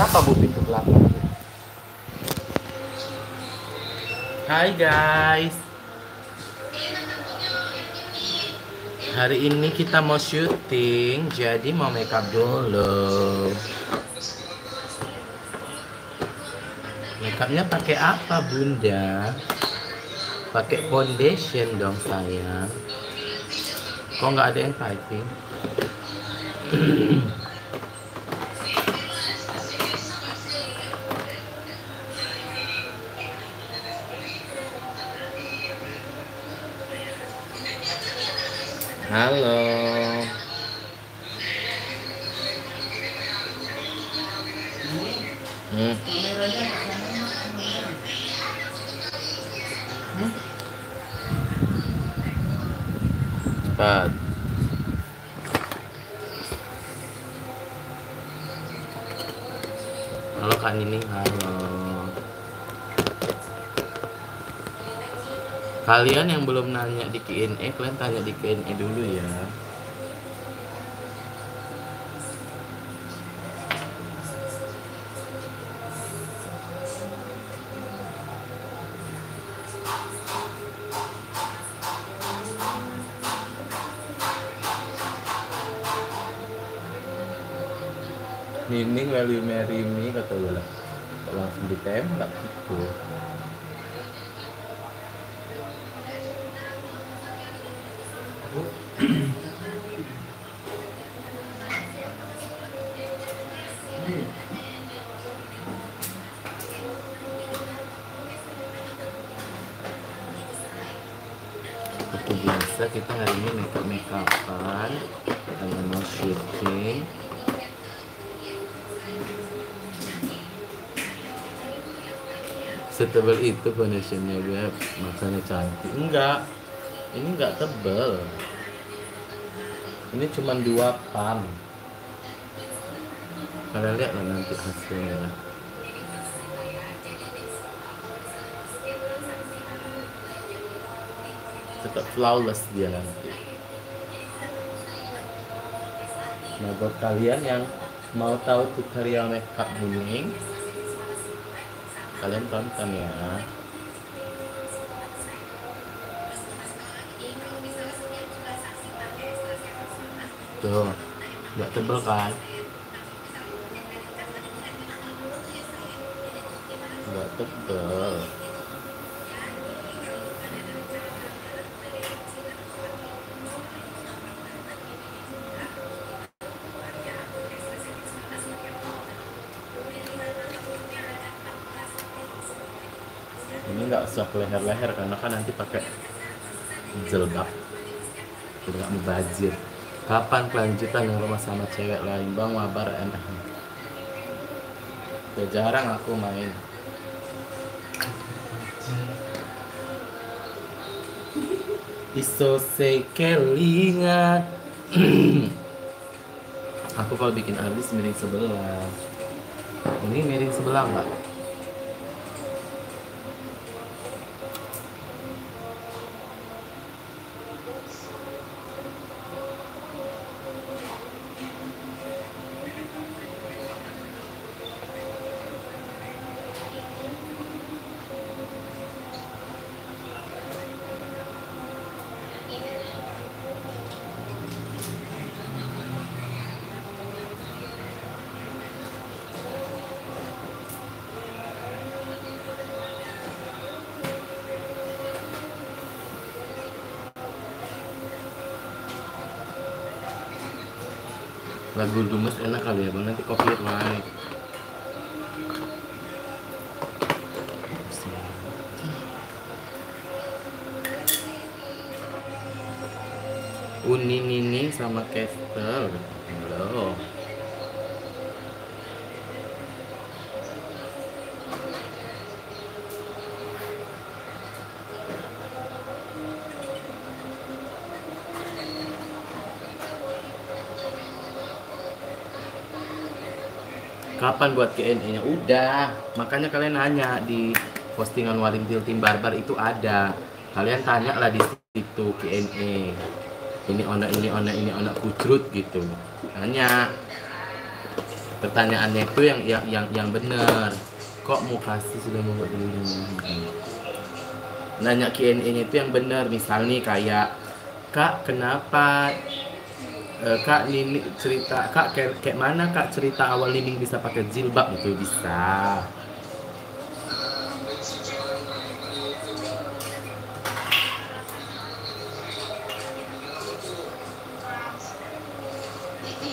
Kenapa Bu pintu belakang? Hai guys. Hari ini kita mau syuting, jadi mau makeup dulu. Makeupnya pakai apa Bunda? Pakai foundation dong sayang. Kok nggak ada yang typing? Halo. Cepat. Halo Kak Nining, halo. Kalian yang belum nanya di Q&A, kalian tanya di Q&A dulu ya. Nining will you marry me, kata gue lah. Langsung ditembak gitu. Seperti biasa kita hari ini makeup-makeupan dengan mau syuting. Setebal itu foundationnya gue, makanya cantik. Enggak, ini enggak tebel. Ini cuma 2 pam. Kalian lihat lah nanti hasilnya. Tetap flawless dia nanti. Nah buat kalian yang mau tahu tutorial makeup Nining, kalian tonton ya. Tuh, nggak tebel kan? Nggak tebel. Ini nggak usah ke leher-leher karena kan nanti pakai jilbab, jadi nggak mubazir. Kapan kelanjutan yang rumah sama cewek lain Bang Mabar enak. Ya jarang aku main. Iso kelingan. Aku kalau bikin alis miring sebelah. Ini miring sebelah nggak? Lagu Dumes enak kali ya Bang, nanti copyright. Uni Nini sama Kestel. Halo. Kapan buat Q&A-nya? Udah, makanya kalian nanya di postingan Warintil Tim Barbar itu ada. Kalian tanya lah di situ Q&A. Ini ona kucrut gitu. Tanya. Pertanyaannya itu yang benar. Kok mau kasih sudah membuat dirinya? Nanya Q&A-nya itu yang benar. Misal nih kayak, Kak kenapa Kak Nini cerita, Kak kayak mana Kak cerita awal Nining bisa pakai jilbab, itu bisa.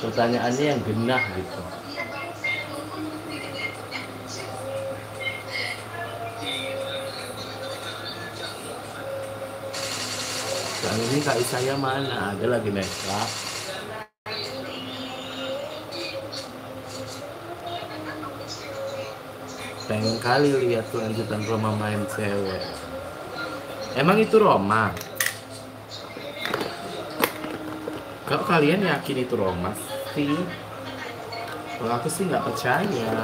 Pertanyaannya yang genah gitu. Kak ini Kak Isaya mana? Ada lagi makeup. Pengen kali lihat kelanjutan Roma main cewek. Emang itu Roma? Kok kalian yakin itu Roma sih? Kalau aku sih nggak percaya.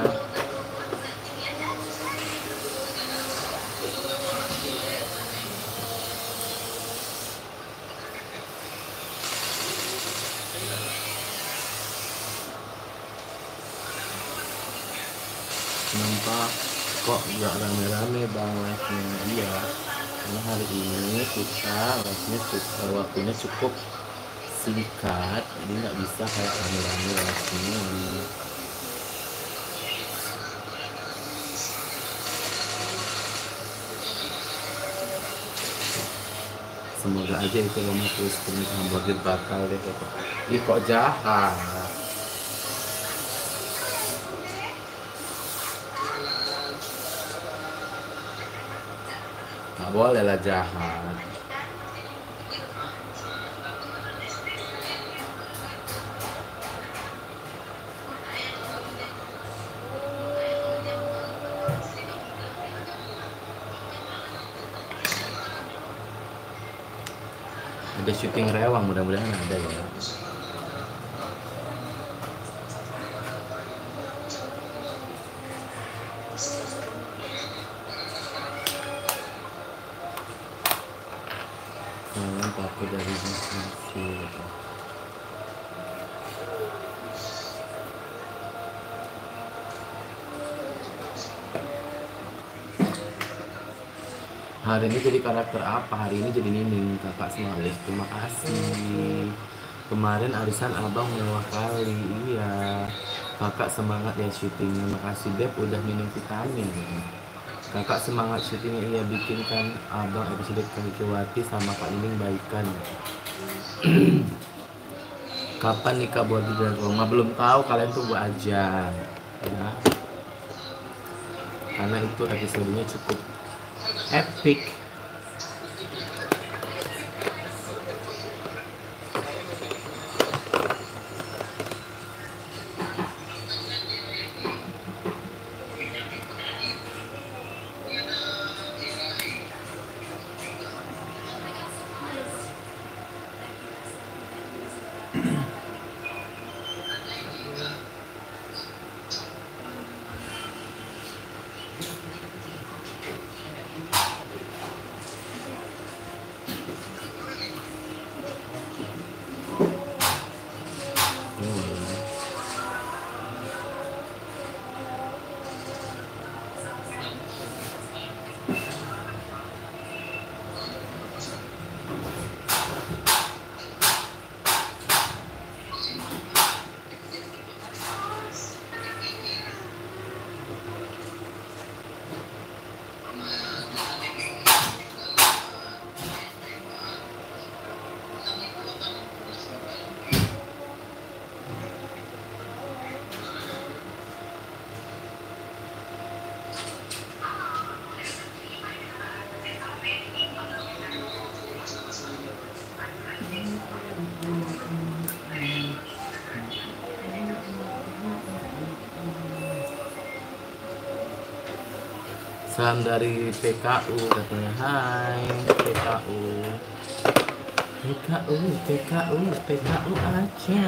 Nampak kok nggak rame-rame bang live-nya? Iya, karena hari ini kita live-nya waktunya cukup singkat, jadi nggak bisa kayak rame-rame live-nya. Semoga aja itu Roma terus pernikahan blogger batal deh. Ih kok jahat. Nggak boleh lah jahat. Ada syuting rewang, mudah-mudahan ada ya. Jangan takut dari diskusi. Hari ini jadi karakter apa? Hari ini jadi Nining, kakak Semalis. Terima kasih. Kemarin arisan abang mewah kali. Iya, kakak semangat ya syutingnya. Makasih Beb udah minum vitamin. Kakak semangat syutingnya. Iya, bikinkan abang episode Kakiwati sama Kak Nining baikan. Kapan nikah Bodi dan Roma? Belum tahu, kalian tunggu aja ya. Karena itu episodenya cukup epic. Salam dari PKU katanya. Hai PKU. PKU aja.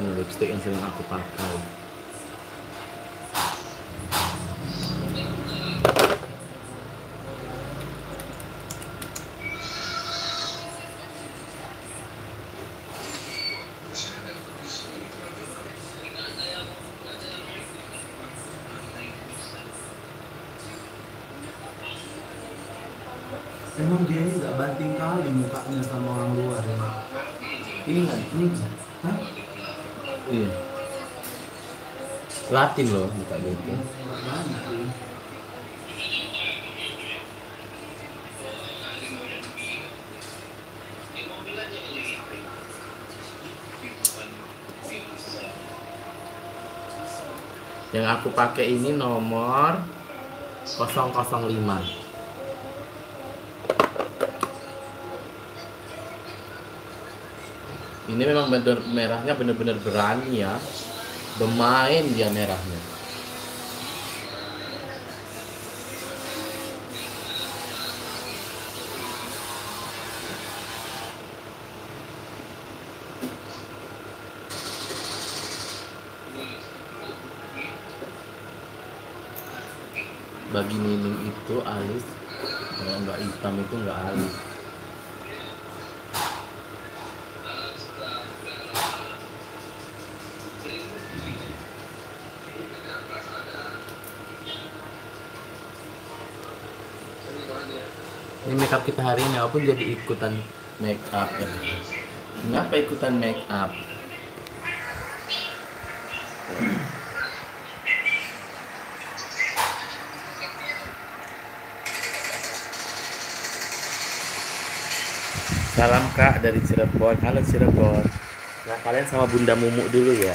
Ini lipstick yang sering aku pakai. Emang dia ini nggak banting kali mukanya sama orang luar ya. Ini kan? Ini, hah? Iya. Latin loh muka gitu. Nggak banyak ini. Yang aku pakai ini nomor 005. Ini memang bener merahnya bener-bener berani ya, bermain dia merahnya. Bagi Nining itu alis, kalau nggak hitam itu nggak alis. Ini makeup kita hari ini walaupun jadi ikutan make up ya. Kenapa ikutan make up? Salam Kak dari Cirebon. Halo Cirebon. Nah kalian sama Bunda Mumu dulu ya.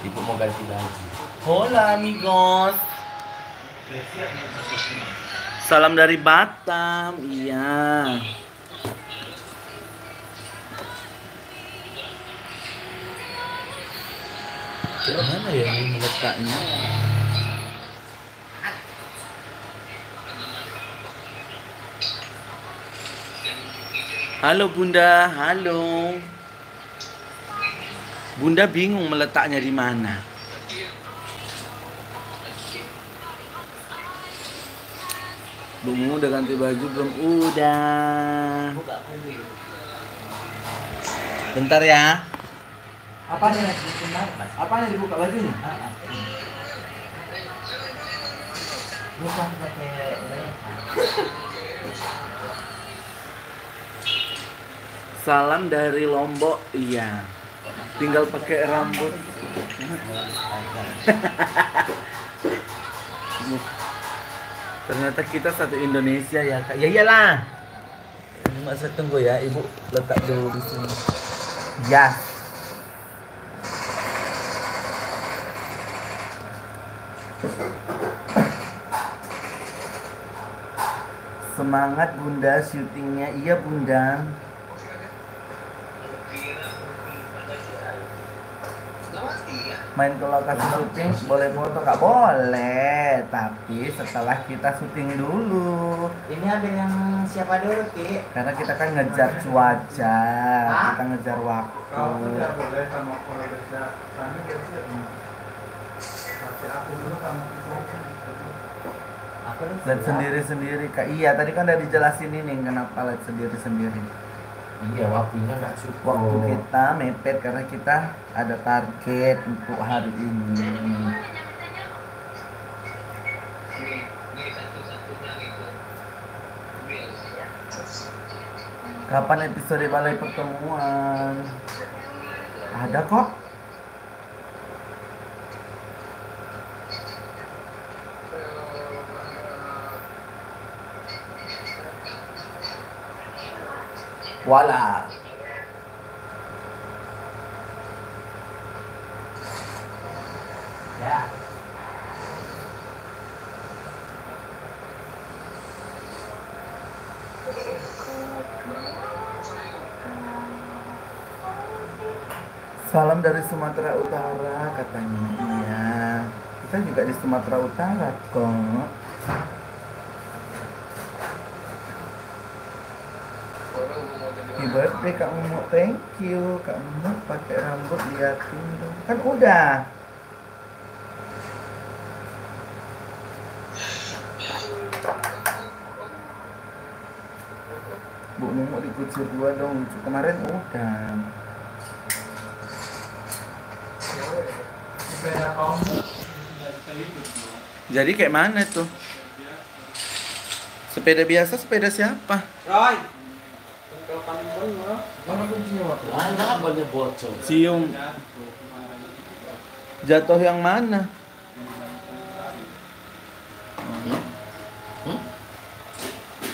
Ibu mau ganti baju. Hola amigos. Salam dari Batam. Iya. Mana ya ini letaknya? Halo Bunda, halo. Bunda bingung meletaknya di mana. Bumu udah ganti baju belum? Udah. Bentar ya. Apa nih? Apa nih dibuka bajunya? Bukan pakai Salam dari Lombok, iya. Tinggal pakai rambut. Ternyata kita satu Indonesia ya Kak. Ya iyalah. Ini masa tunggu ya, Ibu letak dulu di sini. Ya. Semangat Bunda syutingnya. Iya Bunda. Main ke lokasi syuting boleh foto Kak? Boleh, tapi setelah kita syuting dulu. ini ambil yang siapa dulu, Ki? Karena kita kan ngejar cuaca, kita ngejar waktu. Kalau tidak boleh sama kolega kami biasanya pakai aku dulu sama Aku nih Lihat sendiri-sendiri Kak. Iya, tadi kan udah dijelasin ini kenapa lihat sendiri-sendiri. Iya, waktunya nggak cukup. Waktu kita mepet karena kita ada target untuk hari ini. Kapan episode balai pertemuan? Ada kok. Wala. Ya. Salam dari Sumatera Utara katanya. Iya. Kita juga di Sumatera Utara kok. Happy birthday Kak Mumu, thank you. Kak Mumu pakai rambut liatin dong. Kan udah. Bu Mumu dikucur dua dong. Kemarin udah. sepeda kamu Jadi kayak mana tuh? Sepeda biasa, sepeda siapa? Roy. Kalau paling bener. Mana kuncinya waktu? Mana banyak bocor? Cium. Jatuh yang mana?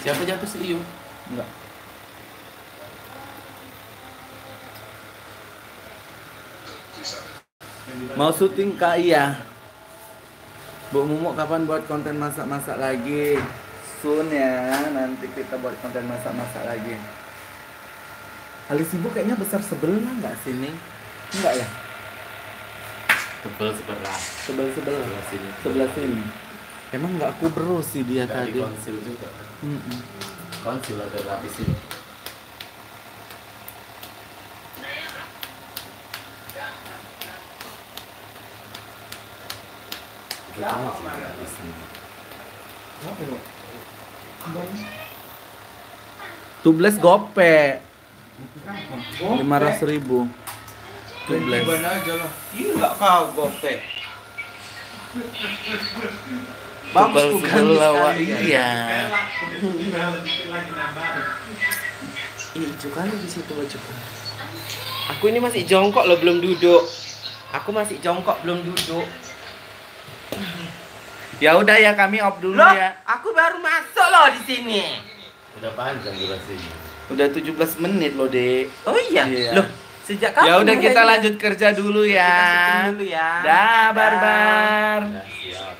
Siapa jatuh si Iu? Enggak. Mau syuting Kak Iya. Bu Mumu kapan buat konten masak-masak lagi? Soon ya, nanti kita buat konten masak-masak lagi. Alis ibu kayaknya besar sebelah nggak sini? Enggak ya? Tebel sebelah. Sebelah sini. sebelah sini. Emang nggak aku bro sih dia Tadi tadi. konsil juga. Mm-mm. Konsil ada lapis ini. Itu kan juga lapis ini. Apa itu? Tubeless gope 500.000. Tubeless. Ban aja lah. Gila kau gopek. Tebal tuh kan sebelah wah, sekali. iya. Lagi nambah. Ini juga di situ bajuku. Aku ini masih jongkok loh, belum duduk. Aku masih jongkok belum duduk. Ya udah ya, kami off dulu Loh, ya. aku baru masuk loh di sini. Udah panjang durasinya. Udah 17 menit loh, Dek. Oh iya. Iya. Loh, sejak kapan? Ya udah kita mulainya? lanjut kerja dulu ya. Kita syuting dulu ya. Dah, barbar. Ya, siap.